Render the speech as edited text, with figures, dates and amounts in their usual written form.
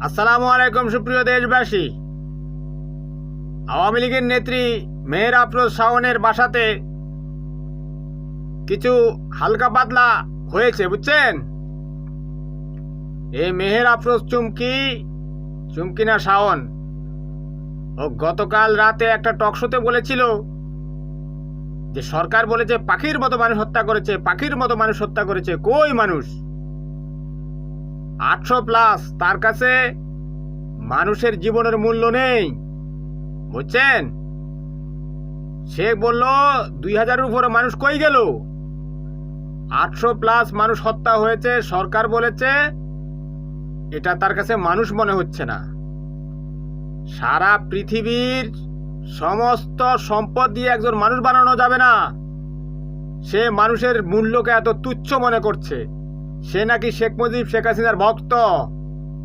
আসসালামু আলাইকুম সুপ্রিয় দেশবাসী। আওয়ামী লীগের নেত্রী মেহের আফরোজ শাওনের বাসাতে কিছু হালকা পাতলা হয়েছে, বুঝছেন? এই মেহের আফরোজ চুমকি না শাওন, ও গতকাল রাতে একটা টক শোতে বলেছিল যে সরকার বলেছে পাখির মতো মানুষ হত্যা করেছে। কই মানুষ 800+, তার কাছে মানুষের জীবনের মূল্য নেই, বুঝছেন? সে বলল 2000-এর উপরে মানুষ কই গেল? 800+ মানুষ হত্যা হয়েছে, সরকার বলেছে এটা তার কাছে মানুষ মনে হচ্ছে না। সারা পৃথিবীর সমস্ত সম্পদ দিয়ে একজন মানুষ বানানো যাবে না। সে মানুষের মূল্যকে এত তুচ্ছ মনে করছে। সে নাকি শেখ মুজিব, শেখ হাসিনার ভক্ত।